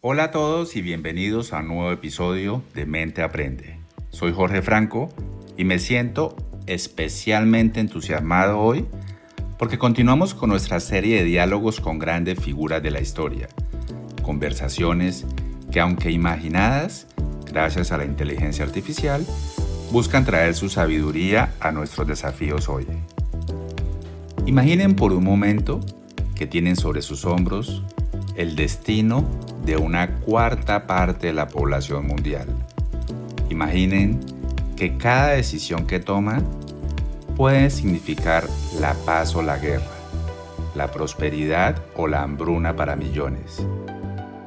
Hola a todos y bienvenidos a un nuevo episodio de Mente Aprende. Soy Jorge Franco y me siento especialmente entusiasmado hoy porque continuamos con nuestra serie de diálogos con grandes figuras de la historia. Conversaciones que, aunque imaginadas, gracias a la inteligencia artificial, buscan traer su sabiduría a nuestros desafíos hoy. Imaginen por un momento que tienen sobre sus hombros el destino de una cuarta parte de la población mundial. Imaginen que cada decisión que toman puede significar la paz o la guerra, la prosperidad o la hambruna para millones.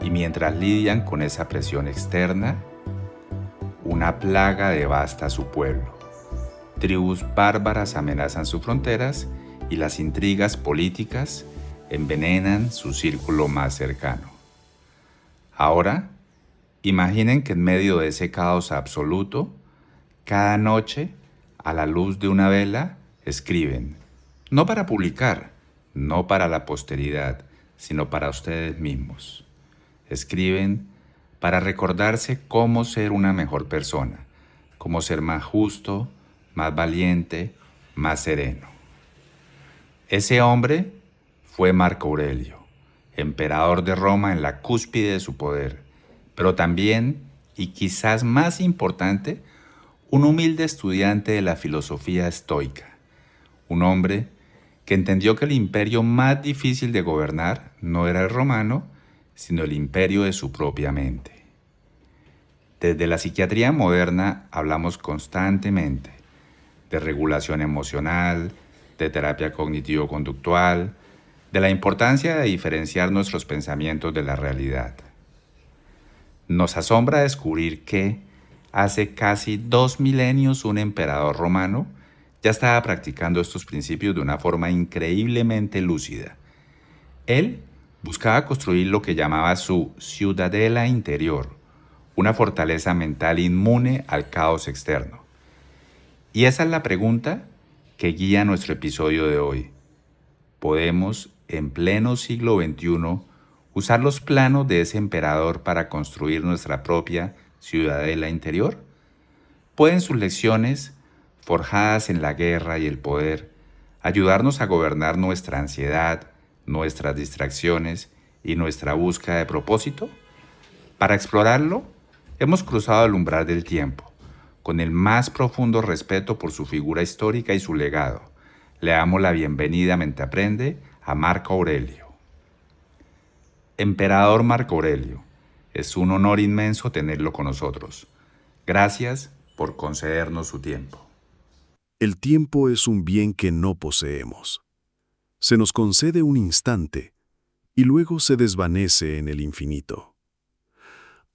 Y mientras lidian con esa presión externa, una plaga devasta su pueblo. Tribus bárbaras amenazan sus fronteras y las intrigas políticas envenenan su círculo más cercano. Ahora, imaginen que en medio de ese caos absoluto, cada noche, a la luz de una vela, escriben, no para publicar, no para la posteridad, sino para ustedes mismos. Escriben para recordarse cómo ser una mejor persona, cómo ser más justo, más valiente, más sereno. Ese hombre fue Marco Aurelio, emperador de Roma en la cúspide de su poder, pero también, y quizás más importante, un humilde estudiante de la filosofía estoica, un hombre que entendió que el imperio más difícil de gobernar no era el romano, sino el imperio de su propia mente. Desde la psiquiatría moderna hablamos constantemente de regulación emocional, de terapia cognitivo-conductual, de la importancia de diferenciar nuestros pensamientos de la realidad. Nos asombra descubrir que hace casi 2 milenios un emperador romano ya estaba practicando estos principios de una forma increíblemente lúcida. Él buscaba construir lo que llamaba su ciudadela interior, una fortaleza mental inmune al caos externo. Y esa es la pregunta que guía nuestro episodio de hoy. ¿Podemos, en pleno siglo XXI, usar los planos de ese emperador para construir nuestra propia ciudadela interior? ¿Pueden sus lecciones, forjadas en la guerra y el poder, ayudarnos a gobernar nuestra ansiedad, nuestras distracciones y nuestra búsqueda de propósito? Para explorarlo, hemos cruzado el umbral del tiempo, con el más profundo respeto por su figura histórica y su legado. Le damos la bienvenida a Mente Aprende a Marco Aurelio. Emperador Marco Aurelio, es un honor inmenso tenerlo con nosotros. Gracias por concedernos su tiempo. El tiempo es un bien que no poseemos. Se nos concede un instante y luego se desvanece en el infinito.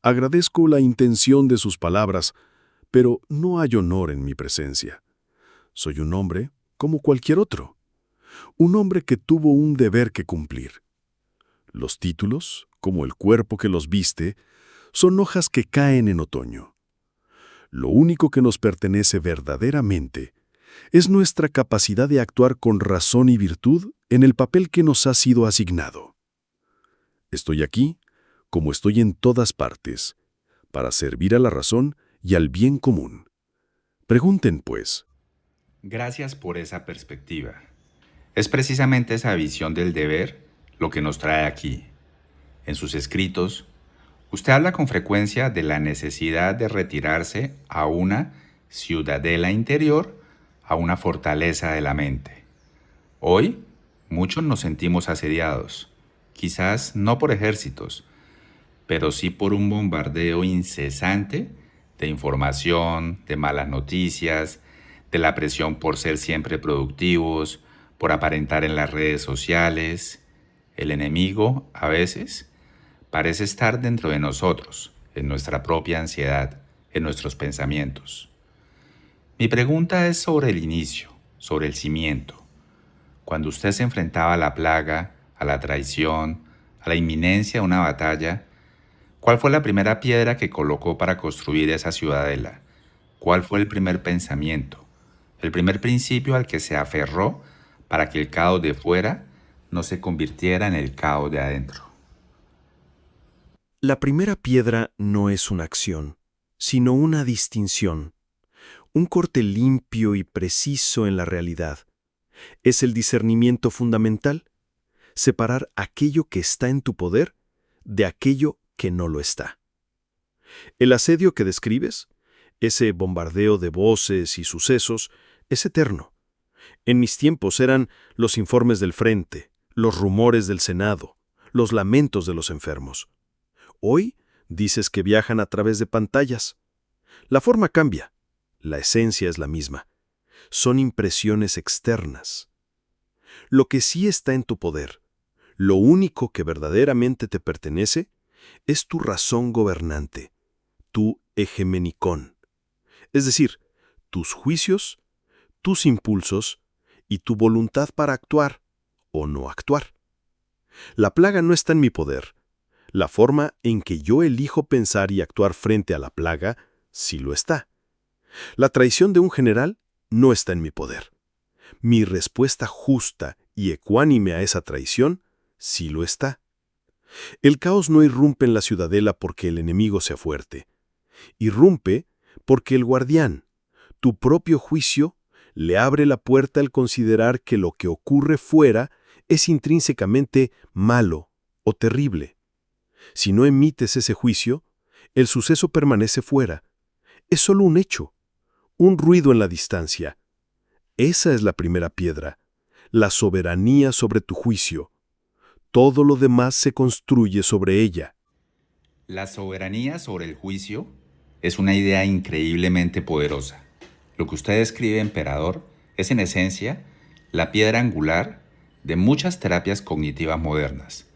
Agradezco la intención de sus palabras, pero no hay honor en mi presencia. Soy un hombre como cualquier otro. Un hombre que tuvo un deber que cumplir. Los títulos, como el cuerpo que los viste, son hojas que caen en otoño. Lo único que nos pertenece verdaderamente es nuestra capacidad de actuar con razón y virtud en el papel que nos ha sido asignado. Estoy aquí, como estoy en todas partes, para servir a la razón y al bien común. Pregunten, pues. Gracias por esa perspectiva. Es precisamente esa visión del deber lo que nos trae aquí. En sus escritos, usted habla con frecuencia de la necesidad de retirarse a una ciudadela interior, a una fortaleza de la mente. Hoy, muchos nos sentimos asediados, quizás no por ejércitos, pero sí por un bombardeo incesante de información, de malas noticias, de la presión por ser siempre productivos, por aparentar en las redes sociales. El enemigo, a veces, parece estar dentro de nosotros, en nuestra propia ansiedad, en nuestros pensamientos. Mi pregunta es sobre el inicio, sobre el cimiento. Cuando usted se enfrentaba a la plaga, a la traición, a la inminencia de una batalla, ¿cuál fue la primera piedra que colocó para construir esa ciudadela? ¿Cuál fue el primer pensamiento, el primer principio al que se aferró para que el caos de fuera no se convirtiera en el caos de adentro? La primera piedra no es una acción, sino una distinción, un corte limpio y preciso en la realidad. Es el discernimiento fundamental, separar aquello que está en tu poder de aquello que no lo está. El asedio que describes, ese bombardeo de voces y sucesos, es eterno. En mis tiempos eran los informes del frente, los rumores del Senado, los lamentos de los enfermos. Hoy dices que viajan a través de pantallas. La forma cambia, la esencia es la misma. Son impresiones externas. Lo que sí está en tu poder, lo único que verdaderamente te pertenece, es tu razón gobernante, tu hegemenicón. Es decir, tus juicios, tus impulsos y tu voluntad para actuar o no actuar. La plaga no está en mi poder. La forma en que yo elijo pensar y actuar frente a la plaga sí lo está. La traición de un general no está en mi poder. Mi respuesta justa y ecuánime a esa traición sí lo está. El caos no irrumpe en la ciudadela porque el enemigo sea fuerte. Irrumpe porque el guardián, tu propio juicio, le abre la puerta al considerar que lo que ocurre fuera es intrínsecamente malo o terrible. Si no emites ese juicio, el suceso permanece fuera. Es solo un hecho, un ruido en la distancia. Esa es la primera piedra, la soberanía sobre tu juicio. Todo lo demás se construye sobre ella. La soberanía sobre el juicio es una idea increíblemente poderosa. Lo que usted describe, emperador, es en esencia la piedra angular de muchas terapias cognitivas modernas.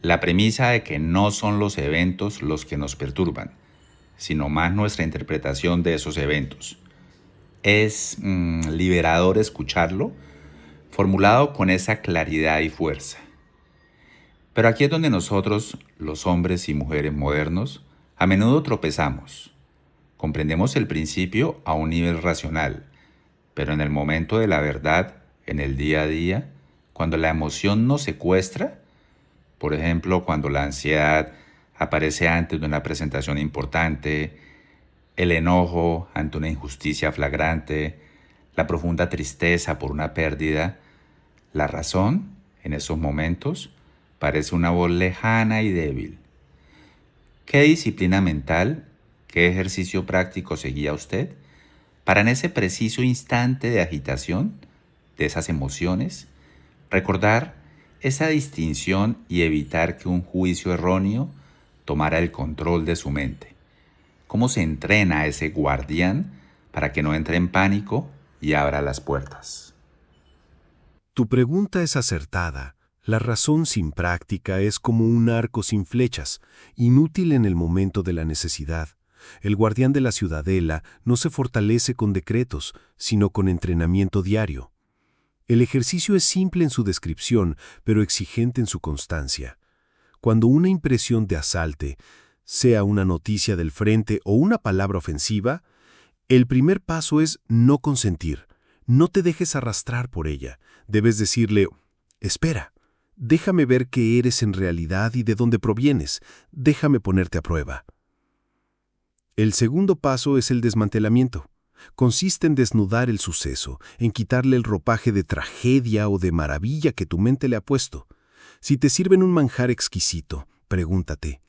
La premisa de que no son los eventos los que nos perturban, sino más nuestra interpretación de esos eventos. Es liberador escucharlo, formulado con esa claridad y fuerza. Pero aquí es donde nosotros, los hombres y mujeres modernos, a menudo tropezamos. Comprendemos el principio a un nivel racional, pero en el momento de la verdad, en el día a día, cuando la emoción nos secuestra, por ejemplo, cuando la ansiedad aparece antes de una presentación importante, el enojo ante una injusticia flagrante, la profunda tristeza por una pérdida, la razón, en esos momentos, parece una voz lejana y débil. ¿Qué disciplina mental, qué ejercicio práctico seguía usted para en ese preciso instante de agitación de esas emociones, recordar esa distinción y evitar que un juicio erróneo tomara el control de su mente? ¿Cómo se entrena a ese guardián para que no entre en pánico y abra las puertas? Tu pregunta es acertada. La razón sin práctica es como un arco sin flechas, inútil en el momento de la necesidad. El guardián de la ciudadela no se fortalece con decretos, sino con entrenamiento diario. El ejercicio es simple en su descripción, pero exigente en su constancia. Cuando una impresión te asalte, sea una noticia del frente o una palabra ofensiva, el primer paso es no consentir. No te dejes arrastrar por ella. Debes decirle, espera, déjame ver qué eres en realidad y de dónde provienes. Déjame ponerte a prueba. El segundo paso es el desmantelamiento. Consiste en desnudar el suceso, en quitarle el ropaje de tragedia o de maravilla que tu mente le ha puesto. Si te sirven un manjar exquisito, pregúntate,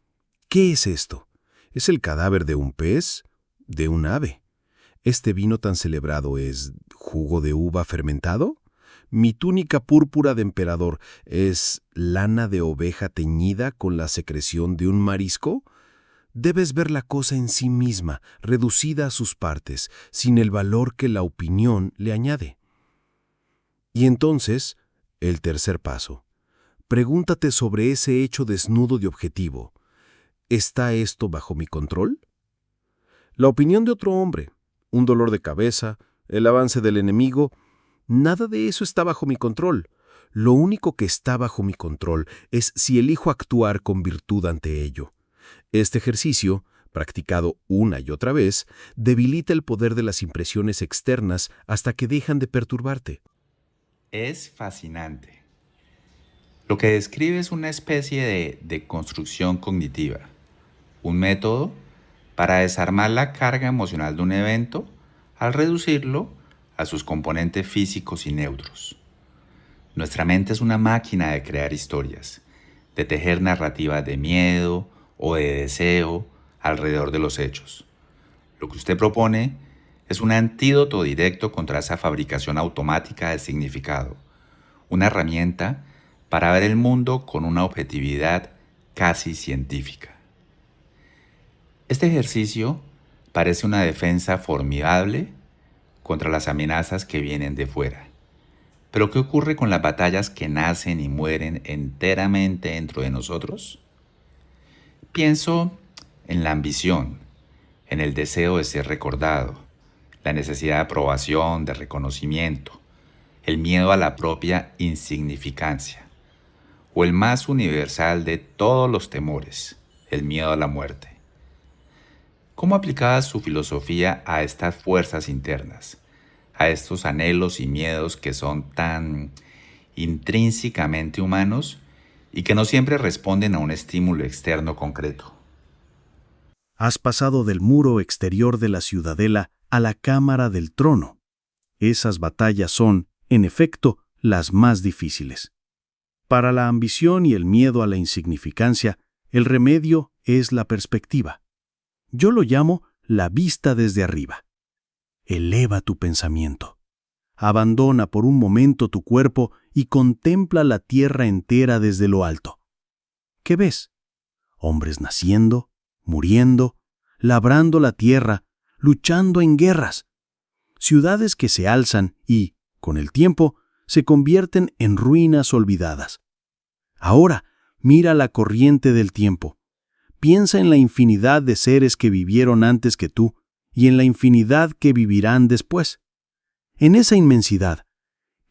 ¿qué es esto? ¿Es el cadáver de un pez? ¿De un ave? ¿Este vino tan celebrado es jugo de uva fermentado? ¿Mi túnica púrpura de emperador es lana de oveja teñida con la secreción de un marisco? Debes ver la cosa en sí misma, reducida a sus partes, sin el valor que la opinión le añade. Y entonces, el tercer paso. Pregúntate sobre ese hecho desnudo de objetivo. ¿Está esto bajo mi control? La opinión de otro hombre, un dolor de cabeza, el avance del enemigo, nada de eso está bajo mi control. Lo único que está bajo mi control es si elijo actuar con virtud ante ello. Este ejercicio, practicado una y otra vez, debilita el poder de las impresiones externas hasta que dejan de perturbarte. Es fascinante. Lo que describe es una especie de construcción cognitiva. un método para desarmar la carga emocional de un evento al reducirlo a sus componentes físicos y neutros. Nuestra mente es una máquina de crear historias, de tejer narrativas de miedo o de deseo alrededor de los hechos. Lo que usted propone es un antídoto directo contra esa fabricación automática de significado, una herramienta para ver el mundo con una objetividad casi científica. Este ejercicio parece una defensa formidable contra las amenazas que vienen de fuera. Pero ¿qué ocurre con las batallas que nacen y mueren enteramente dentro de nosotros? Pienso en la ambición, en el deseo de ser recordado, la necesidad de aprobación, de reconocimiento, el miedo a la propia insignificancia, o el más universal de todos los temores, el miedo a la muerte. ¿Cómo aplicaba su filosofía a estas fuerzas internas, a estos anhelos y miedos que son tan intrínsecamente humanos y que no siempre responden a un estímulo externo concreto? Has pasado del muro exterior de la ciudadela a la cámara del trono. Esas batallas son, en efecto, las más difíciles. Para la ambición y el miedo a la insignificancia, el remedio es la perspectiva. Yo lo llamo la vista desde arriba. Eleva tu pensamiento. Abandona por un momento tu cuerpo y contempla la tierra entera desde lo alto. ¿Qué ves? Hombres naciendo, muriendo, labrando la tierra, luchando en guerras. Ciudades que se alzan y, con el tiempo, se convierten en ruinas olvidadas. Ahora, mira la corriente del tiempo. Piensa en la infinidad de seres que vivieron antes que tú y en la infinidad que vivirán después. En esa inmensidad,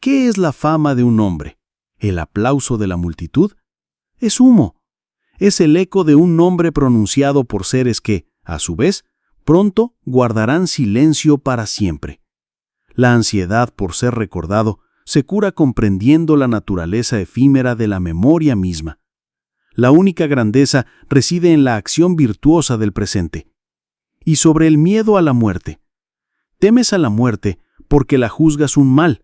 ¿qué es la fama de un hombre? ¿El aplauso de la multitud? Es humo. Es el eco de un nombre pronunciado por seres que, a su vez, pronto guardarán silencio para siempre. La ansiedad por ser recordado se cura comprendiendo la naturaleza efímera de la memoria misma. La única grandeza reside en la acción virtuosa del presente. Y sobre el miedo a la muerte. Temes a la muerte porque la juzgas un mal,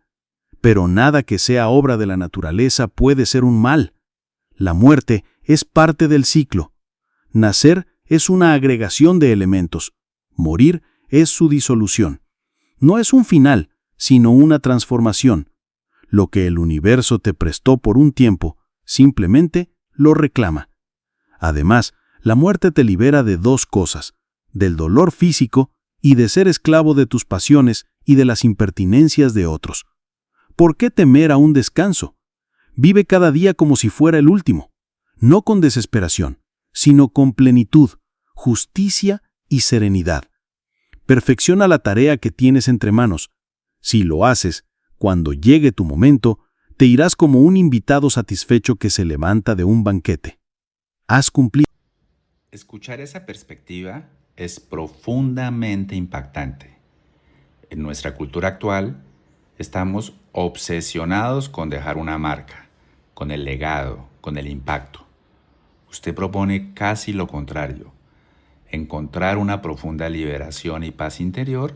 pero nada que sea obra de la naturaleza puede ser un mal. La muerte es parte del ciclo. Nacer es una agregación de elementos. Morir es su disolución. No es un final, sino una transformación. Lo que el universo te prestó por un tiempo, simplemente lo reclama. Además, la muerte te libera de dos cosas, del dolor físico y de ser esclavo de tus pasiones y de las impertinencias de otros. ¿Por qué temer a un descanso? Vive cada día como si fuera el último, no con desesperación, sino con plenitud, justicia y serenidad. Perfecciona la tarea que tienes entre manos. Si lo haces, cuando llegue tu momento, te irás como un invitado satisfecho que se levanta de un banquete. Has cumplido. Escuchar esa perspectiva es profundamente impactante. En nuestra cultura actual, estamos obsesionados con dejar una marca, con el legado, con el impacto. Usted propone casi lo contrario, encontrar una profunda liberación y paz interior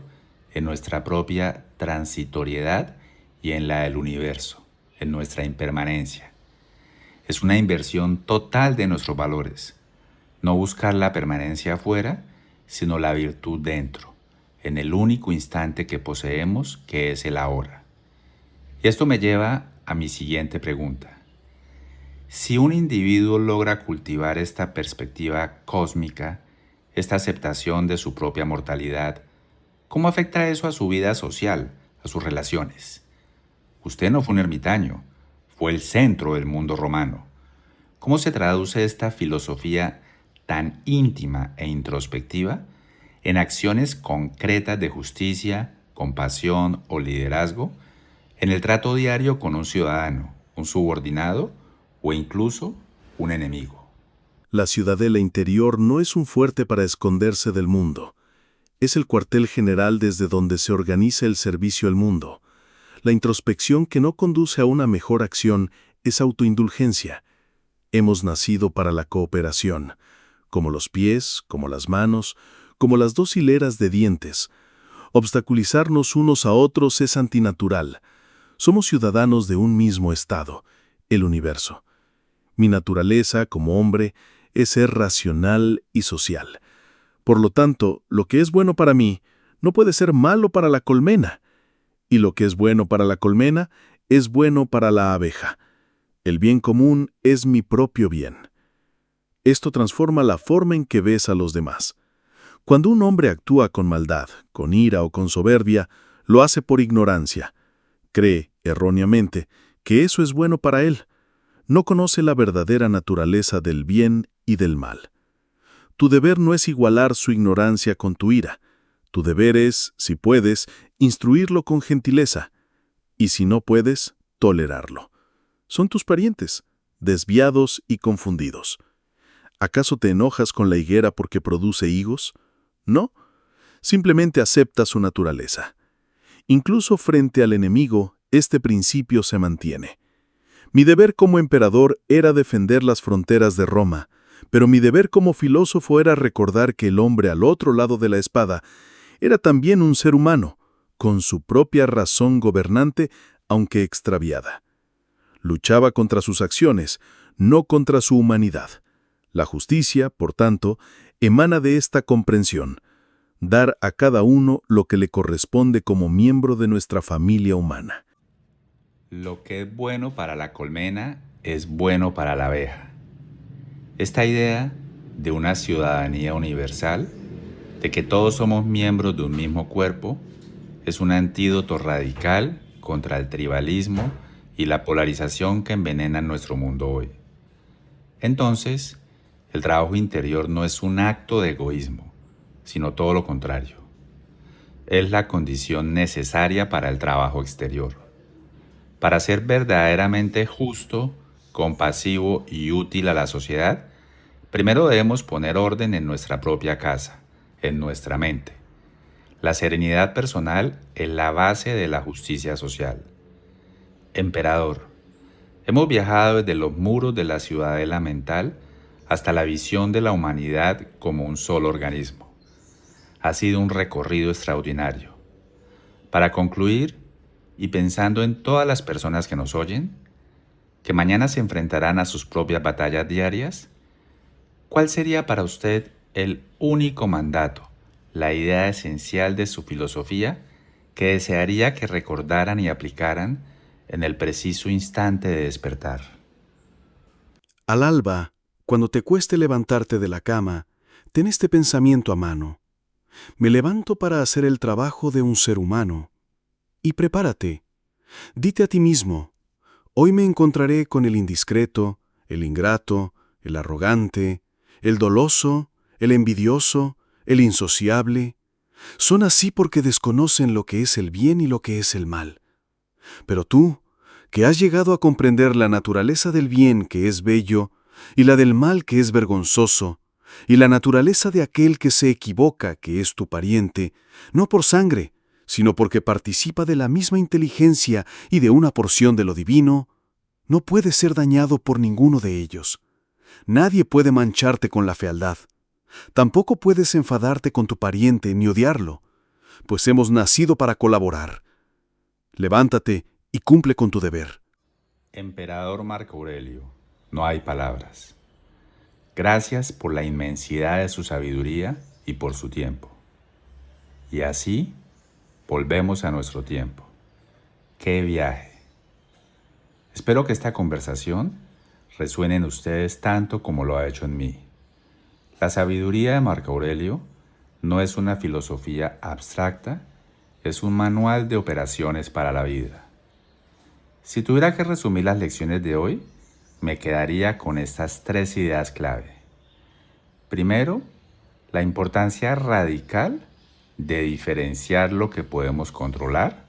en nuestra propia transitoriedad y en la del universo, en nuestra impermanencia. Es una inversión total de nuestros valores. No buscar la permanencia afuera, sino la virtud dentro, en el único instante que poseemos, que es el ahora. Y esto me lleva a mi siguiente pregunta. Si un individuo logra cultivar esta perspectiva cósmica, esta aceptación de su propia mortalidad, ¿cómo afecta eso a su vida social, a sus relaciones? Usted no fue un ermitaño, fue el centro del mundo romano. ¿Cómo se traduce esta filosofía tan íntima e introspectiva en acciones concretas de justicia, compasión o liderazgo, en el trato diario con un ciudadano, un subordinado o incluso un enemigo? La ciudadela interior no es un fuerte para esconderse del mundo. Es el cuartel general desde donde se organiza el servicio al mundo. La introspección que no conduce a una mejor acción es autoindulgencia. Hemos nacido para la cooperación. como los pies, como las manos, como las 2 hileras de dientes. Obstaculizarnos unos a otros es antinatural. Somos ciudadanos de un mismo estado, el universo. Mi naturaleza, como hombre, es ser racional y social. Por lo tanto, lo que es bueno para mí no puede ser malo para la colmena, y lo que es bueno para la colmena es bueno para la abeja. El bien común es mi propio bien. Esto transforma la forma en que ves a los demás. Cuando un hombre actúa con maldad, con ira o con soberbia, lo hace por ignorancia. Cree, erróneamente, que eso es bueno para él. No conoce la verdadera naturaleza del bien y del mal. Tu deber no es igualar su ignorancia con tu ira. Tu deber es, si puedes, instruirlo con gentileza, y si no puedes, tolerarlo. Son tus parientes, desviados y confundidos. ¿Acaso te enojas con la higuera porque produce higos? No, simplemente acepta su naturaleza. Incluso frente al enemigo, este principio se mantiene. Mi deber como emperador era defender las fronteras de Roma, pero mi deber como filósofo era recordar que el hombre al otro lado de la espada era también un ser humano, con su propia razón gobernante, aunque extraviada. Luchaba contra sus acciones, no contra su humanidad. La justicia, por tanto, emana de esta comprensión: dar a cada uno lo que le corresponde como miembro de nuestra familia humana. Lo que es bueno para la colmena es bueno para la abeja. Esta idea de una ciudadanía universal, de que todos somos miembros de un mismo cuerpo, es un antídoto radical contra el tribalismo y la polarización que envenenan nuestro mundo hoy. Entonces, el trabajo interior no es un acto de egoísmo, sino todo lo contrario. Es la condición necesaria para el trabajo exterior. Para ser verdaderamente justo, compasivo y útil a la sociedad, primero debemos poner orden en nuestra propia casa, en nuestra mente. La serenidad personal es la base de la justicia social. Emperador, hemos viajado desde los muros de la ciudadela mental hasta la visión de la humanidad como un solo organismo. Ha sido un recorrido extraordinario. Para concluir, y pensando en todas las personas que nos oyen, que mañana se enfrentarán a sus propias batallas diarias, ¿cuál sería para usted el único mandato, la idea esencial de su filosofía que desearía que recordaran y aplicaran en el preciso instante de despertar? Al alba, cuando te cueste levantarte de la cama, ten este pensamiento a mano: me levanto para hacer el trabajo de un ser humano. Y prepárate. Dite a ti mismo: hoy me encontraré con el indiscreto, el ingrato, el arrogante, el doloso, el envidioso, el insociable. Son así porque desconocen lo que es el bien y lo que es el mal. Pero tú, que has llegado a comprender la naturaleza del bien, que es bello, y la del mal, que es vergonzoso, y la naturaleza de aquel que se equivoca, que es tu pariente, no por sangre, sino porque participa de la misma inteligencia y de una porción de lo divino, no puedes ser dañado por ninguno de ellos. Nadie puede mancharte con la fealdad. Tampoco puedes enfadarte con tu pariente ni odiarlo, pues hemos nacido para colaborar. Levántate y cumple con tu deber. Emperador Marco Aurelio, no hay palabras. Gracias por la inmensidad de su sabiduría y por su tiempo. Y así volvemos a nuestro tiempo. ¡Qué viaje! Espero que esta conversación resuene en ustedes tanto como lo ha hecho en mí. La sabiduría de Marco Aurelio no es una filosofía abstracta, es un manual de operaciones para la vida. Si tuviera que resumir las lecciones de hoy, me quedaría con estas 3 ideas clave. Primero, la importancia radical de diferenciar lo que podemos controlar,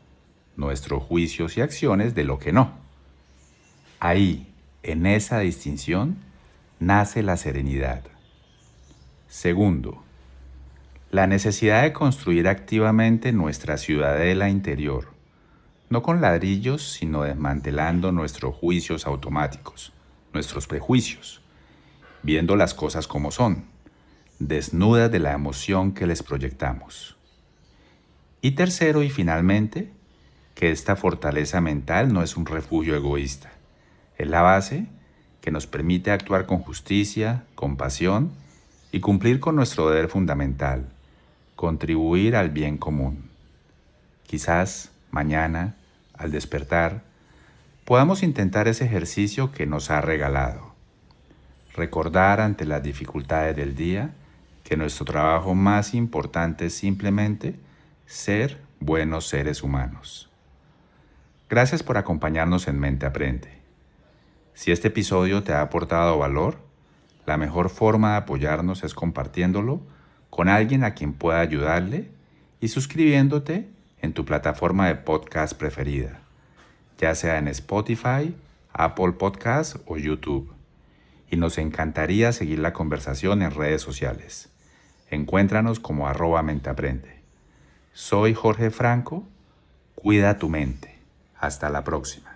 nuestros juicios y acciones, de lo que no. Ahí, en esa distinción, nace la serenidad. Segundo, la necesidad de construir activamente nuestra ciudadela interior, no con ladrillos, sino desmantelando nuestros juicios automáticos, nuestros prejuicios, viendo las cosas como son, desnudas de la emoción que les proyectamos. Y tercero y finalmente, que esta fortaleza mental no es un refugio egoísta. Es la base que nos permite actuar con justicia, compasión y cumplir con nuestro deber fundamental, contribuir al bien común. Quizás mañana, al despertar, podamos intentar ese ejercicio que nos ha regalado. Recordar ante las dificultades del día que nuestro trabajo más importante es simplemente ser buenos seres humanos. Gracias por acompañarnos en Mente Aprende. Si este episodio te ha aportado valor, la mejor forma de apoyarnos es compartiéndolo con alguien a quien pueda ayudarle y suscribiéndote en tu plataforma de podcast preferida, ya sea en Spotify, Apple Podcasts o YouTube. Y nos encantaría seguir la conversación en redes sociales. Encuéntranos como @menteaprende. Soy Jorge Franco. Cuida tu mente. Hasta la próxima.